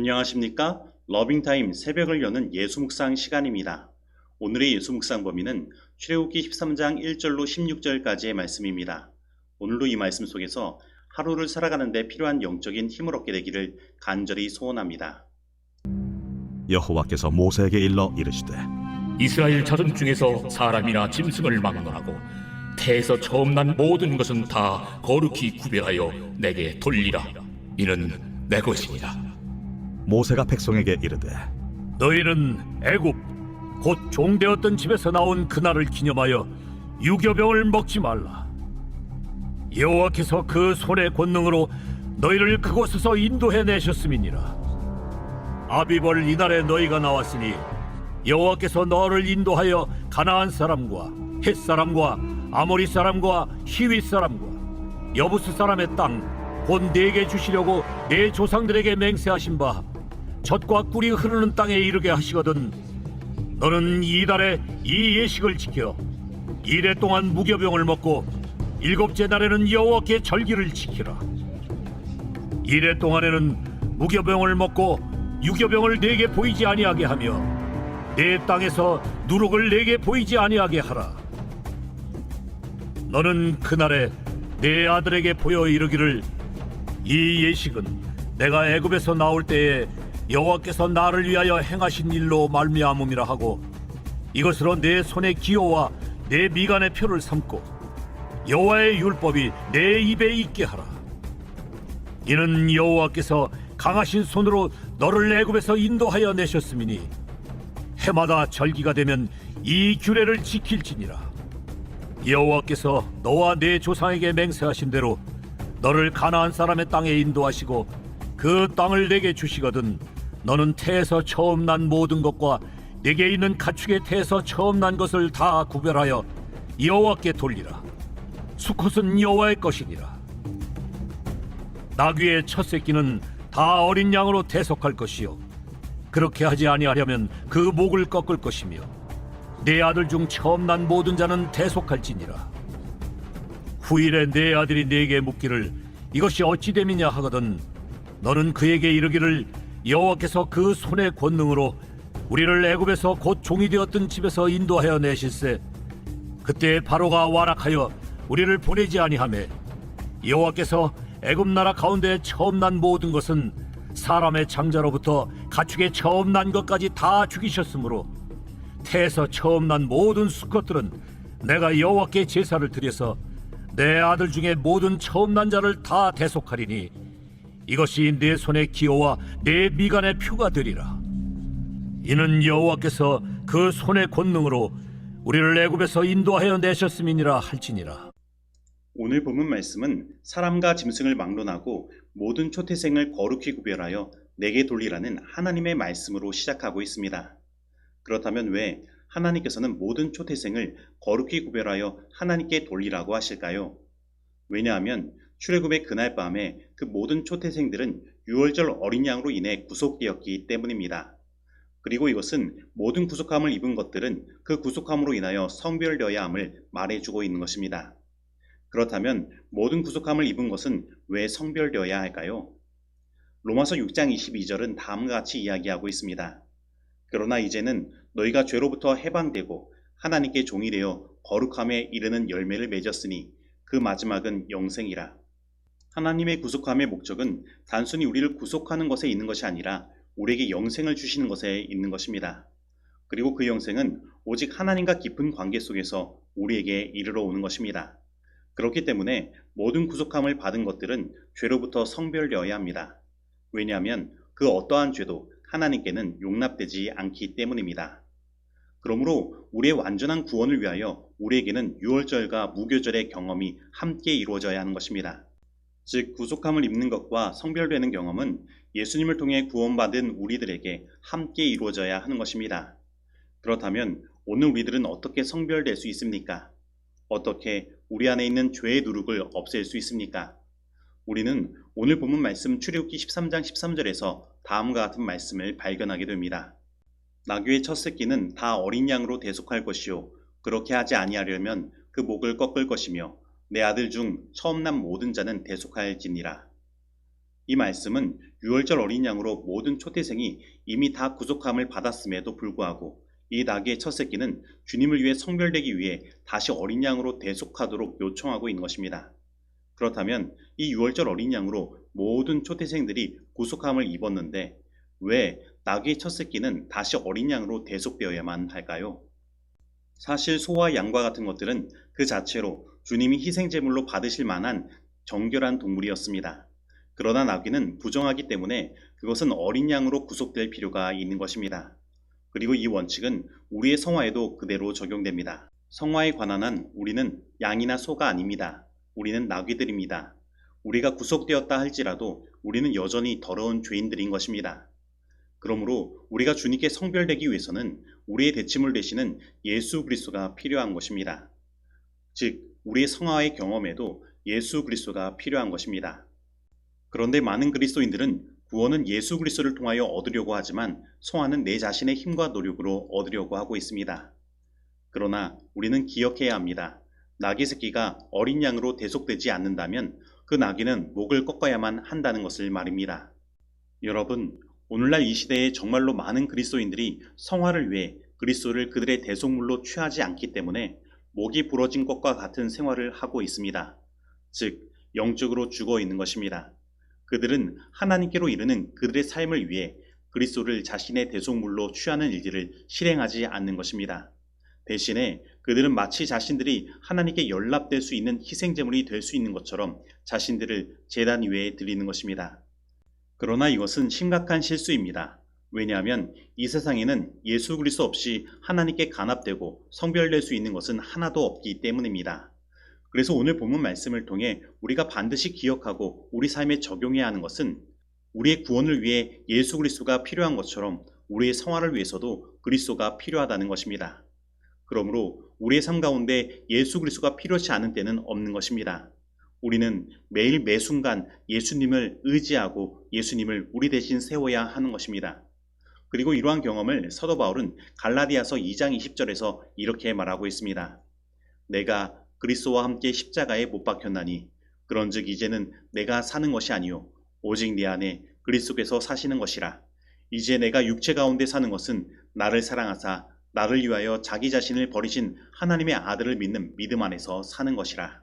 안녕하십니까? 러빙타임 새벽을 여는 예수묵상 시간입니다. 오늘의 예수묵상 범위는 출애굽기 13장 1절로 16절까지의 말씀입니다. 오늘도 이 말씀 속에서 하루를 살아가는 데 필요한 영적인 힘을 얻게 되기를 간절히 소원합니다. 여호와께서 모세에게 일러 이르시되 이스라엘 자손 중에서 사람이나 짐승을 막론하고 태에서 처음 난 모든 것은 다 거룩히 구별하여 내게 돌리라. 이는 내 것이니라. 모세가 백성에게 이르되 너희는 애굽 곧 종되었던 집에서 나온 그날을 기념하여 유교병을 먹지 말라. 여호와께서 그 손의 권능으로 너희를 그곳에서 인도해 내셨음이니라. 아비벌 이날에 너희가 나왔으니 여호와께서 너를 인도하여 가나안 사람과 헷 사람과 아모리 사람과 히윗 사람과 여부스 사람의 땅 곧 내게 주시려고 내 조상들에게 맹세하신 바 젖과 꿀이 흐르는 땅에 이르게 하시거든. 너는 이달에 이 예식을 지켜 이래 동안 무교병을 먹고 일곱째 날에는 여호와께 절기를 지키라. 이래 동안에는 무교병을 먹고 유교병을 내게 보이지 아니하게 하며 내 땅에서 누룩을 내게 보이지 아니하게 하라. 너는 그날에 내 아들에게 보여 이르기를 이 예식은 내가 애굽에서 나올 때에 여호와께서 나를 위하여 행하신 일로 말미암음이라 하고 이것으로 내 손의 기호와 내 미간의 표를 삼고 여호와의 율법이 내 입에 있게 하라. 이는 여호와께서 강하신 손으로 너를 애굽에서 인도하여 내셨음이니 해마다 절기가 되면 이 규례를 지킬지니라. 여호와께서 너와 내 조상에게 맹세하신 대로 너를 가나안 사람의 땅에 인도하시고 그 땅을 내게 주시거든. 너는 태에서 처음 난 모든 것과 내게 있는 가축의 태에서 처음 난 것을 다 구별하여 여호와께 돌리라. 수컷은 여호와의 것이니라. 나귀의 첫 새끼는 다 어린 양으로 대속할 것이요 그렇게 하지 아니하려면 그 목을 꺾을 것이며 내 아들 중 처음 난 모든 자는 대속할지니라. 후일에 내 아들이 내게 묻기를 이것이 어찌 됨이냐 하거든 너는 그에게 이르기를 여호와께서 그 손의 권능으로 우리를 애굽에서 곧 종이 되었던 집에서 인도하여 내실세 그때 바로가 완악하여 우리를 보내지 아니하매 여호와께서 애굽 나라 가운데 처음 난 모든 것은 사람의 장자로부터 가축의 처음 난 것까지 다 죽이셨으므로 태에서 처음 난 모든 수컷들은 내가 여호와께 제사를 드려서 내 아들 중에 모든 처음 난 자를 다 대속하리니 이것이 내 손의 기호와 내 미간의 표가 되리라. 이는 여호와께서 그 손의 권능으로 우리를 애굽에서 인도하여 내셨음이니라 할지니라. 오늘 본문 말씀은 사람과 짐승을 막론하고 모든 초태생을 거룩히 구별하여 내게 돌리라는 하나님의 말씀으로 시작하고 있습니다. 그렇다면 왜 하나님께서는 모든 초태생을 거룩히 구별하여 하나님께 돌리라고 하실까요? 왜냐하면 출애굽의 그날 밤에 그 모든 초태생들은 유월절 어린 양으로 인해 구속되었기 때문입니다. 그리고 이것은 모든 구속함을 입은 것들은 그 구속함으로 인하여 성별되어야 함을 말해주고 있는 것입니다. 그렇다면 모든 구속함을 입은 것은 왜 성별되어야 할까요? 로마서 6장 22절은 다음과 같이 이야기하고 있습니다. 그러나 이제는 너희가 죄로부터 해방되고 하나님께 종이 되어 거룩함에 이르는 열매를 맺었으니 그 마지막은 영생이라. 하나님의 구속함의 목적은 단순히 우리를 구속하는 것에 있는 것이 아니라 우리에게 영생을 주시는 것에 있는 것입니다. 그리고 그 영생은 오직 하나님과 깊은 관계 속에서 우리에게 이르러 오는 것입니다. 그렇기 때문에 모든 구속함을 받은 것들은 죄로부터 성별되어야 합니다. 왜냐하면 그 어떠한 죄도 하나님께는 용납되지 않기 때문입니다. 그러므로 우리의 완전한 구원을 위하여 우리에게는 유월절과 무교절의 경험이 함께 이루어져야 하는 것입니다. 즉 구속함을 입는 것과 성별되는 경험은 예수님을 통해 구원받은 우리들에게 함께 이루어져야 하는 것입니다. 그렇다면 오늘 우리들은 어떻게 성별될 수 있습니까? 어떻게 우리 안에 있는 죄의 누룩을 없앨 수 있습니까? 우리는 오늘 본문 말씀 출애굽기 13장 13절에서 다음과 같은 말씀을 발견하게 됩니다. 나귀의 첫 새끼는 다 어린 양으로 대속할 것이요 그렇게 하지 아니하려면 그 목을 꺾을 것이며 내 아들 중 처음 난 모든 자는 대속할지니라. 이 말씀은 유월절 어린 양으로 모든 초태생이 이미 다 구속함을 받았음에도 불구하고 이 나귀의 첫 새끼는 주님을 위해 성별되기 위해 다시 어린 양으로 대속하도록 요청하고 있는 것입니다. 그렇다면 이 유월절 어린 양으로 모든 초태생들이 구속함을 입었는데 왜 나귀의 첫 새끼는 다시 어린 양으로 대속되어야만 할까요? 사실 소와 양과 같은 것들은 그 자체로 주님이 희생제물로 받으실 만한 정결한 동물이었습니다. 그러나 나귀는 부정하기 때문에 그것은 어린 양으로 구속될 필요가 있는 것입니다. 그리고 이 원칙은 우리의 성화에도 그대로 적용됩니다. 성화에 관한 한 우리는 양이나 소가 아닙니다. 우리는 나귀들입니다. 우리가 구속되었다 할지라도 우리는 여전히 더러운 죄인들인 것입니다. 그러므로 우리가 주님께 성별되기 위해서는 우리의 대체물 되시는 예수 그리스도가 필요한 것입니다. 즉, 우리의 성화의 경험에도 예수 그리스도가 필요한 것입니다. 그런데 많은 그리스도인들은 구원은 예수 그리스도를 통하여 얻으려고 하지만 성화는 내 자신의 힘과 노력으로 얻으려고 하고 있습니다. 그러나 우리는 기억해야 합니다. 나귀 새끼가 어린 양으로 대속되지 않는다면 그 나귀는 목을 꺾어야만 한다는 것을 말입니다. 여러분, 오늘날 이 시대에 정말로 많은 그리스도인들이 성화를 위해 그리스도를 그들의 대속물로 취하지 않기 때문에 목이 부러진 것과 같은 생활을 하고 있습니다. 즉, 영적으로 죽어 있는 것입니다. 그들은 하나님께로 이르는 그들의 삶을 위해 그리스도를 자신의 대속물로 취하는 일들을 실행하지 않는 것입니다. 대신에 그들은 마치 자신들이 하나님께 연락될 수 있는 희생제물이 될 수 있는 것처럼 자신들을 제단 위에 드리는 것입니다. 그러나 이것은 심각한 실수입니다. 왜냐하면 이 세상에는 예수 그리스도 없이 하나님께 간합되고 성별될 수 있는 것은 하나도 없기 때문입니다. 그래서 오늘 본문 말씀을 통해 우리가 반드시 기억하고 우리 삶에 적용해야 하는 것은 우리의 구원을 위해 예수 그리스도가 필요한 것처럼 우리의 성화를 위해서도 그리스도가 필요하다는 것입니다. 그러므로 우리의 삶 가운데 예수 그리스도가 필요치 않은 때는 없는 것입니다. 우리는 매일 매순간 예수님을 의지하고 예수님을 우리 대신 세워야 하는 것입니다. 그리고 이러한 경험을 사도 바울은 갈라디아서 2장 20절에서 이렇게 말하고 있습니다. 내가 그리스도와 함께 십자가에 못 박혔나니 그런즉 이제는 내가 사는 것이 아니요 오직 내 안에 그리스도께서 사시는 것이라. 이제 내가 육체 가운데 사는 것은 나를 사랑하사 나를 위하여 자기 자신을 버리신 하나님의 아들을 믿는 믿음 안에서 사는 것이라.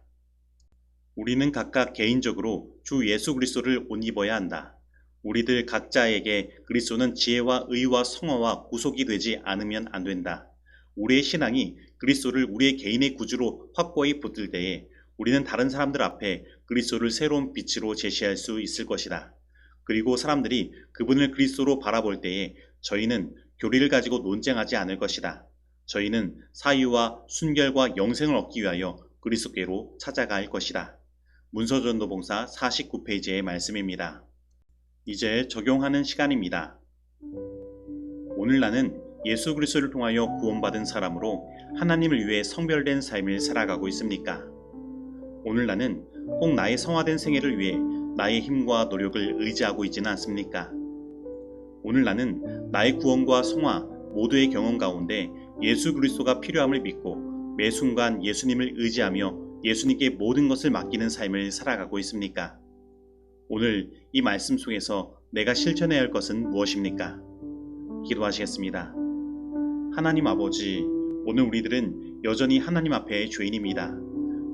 우리는 각각 개인적으로 주 예수 그리스도를 옷 입어야 한다. 우리들 각자에게 그리스도는 지혜와 의와 성화와 구속이 되지 않으면 안 된다. 우리의 신앙이 그리스도를 우리의 개인의 구주로 확고히 붙들 때에 우리는 다른 사람들 앞에 그리스도를 새로운 빛으로 제시할 수 있을 것이다. 그리고 사람들이 그분을 그리스도로 바라볼 때에 저희는 교리를 가지고 논쟁하지 않을 것이다. 저희는 사유와 순결과 영생을 얻기 위하여 그리스도께로 찾아갈 것이다. 문서전도봉사 49페이지의 말씀입니다. 이제 적용하는 시간입니다. 오늘 나는 예수 그리스도를 통하여 구원받은 사람으로 하나님을 위해 성별된 삶을 살아가고 있습니까? 오늘 나는 꼭 나의 성화된 생애를 위해 나의 힘과 노력을 의지하고 있지는 않습니까? 오늘 나는 나의 구원과 성화 모두의 경험 가운데 예수 그리스도가 필요함을 믿고 매 순간 예수님을 의지하며 예수님께 모든 것을 맡기는 삶을 살아가고 있습니까? 오늘 이 말씀 속에서 내가 실천해야 할 것은 무엇입니까? 기도하시겠습니다. 하나님 아버지, 오늘 우리들은 여전히 하나님 앞에 죄인입니다.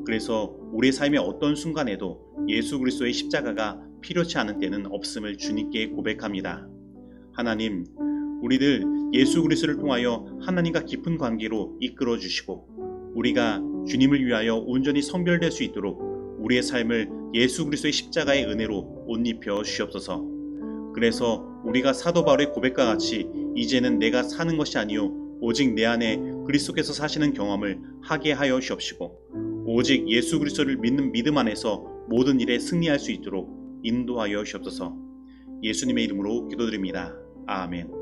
그래서 우리의 삶의 어떤 순간에도 예수 그리스도의 십자가가 필요치 않은 때는 없음을 주님께 고백합니다. 하나님, 우리들 예수 그리스도를 통하여 하나님과 깊은 관계로 이끌어 주시고 우리가 주님을 위하여 온전히 성별될 수 있도록 우리의 삶을 예수 그리스도의 십자가의 은혜로 옷 입혀 주시옵소서. 그래서 우리가 사도 바울의 고백과 같이 이제는 내가 사는 것이 아니요 오직 내 안에 그리스도께서 사시는 경험을 하게 하여 주옵시고 오직 예수 그리스도를 믿는 믿음 안에서 모든 일에 승리할 수 있도록 인도하여 주옵소서. 예수님의 이름으로 기도드립니다. 아멘.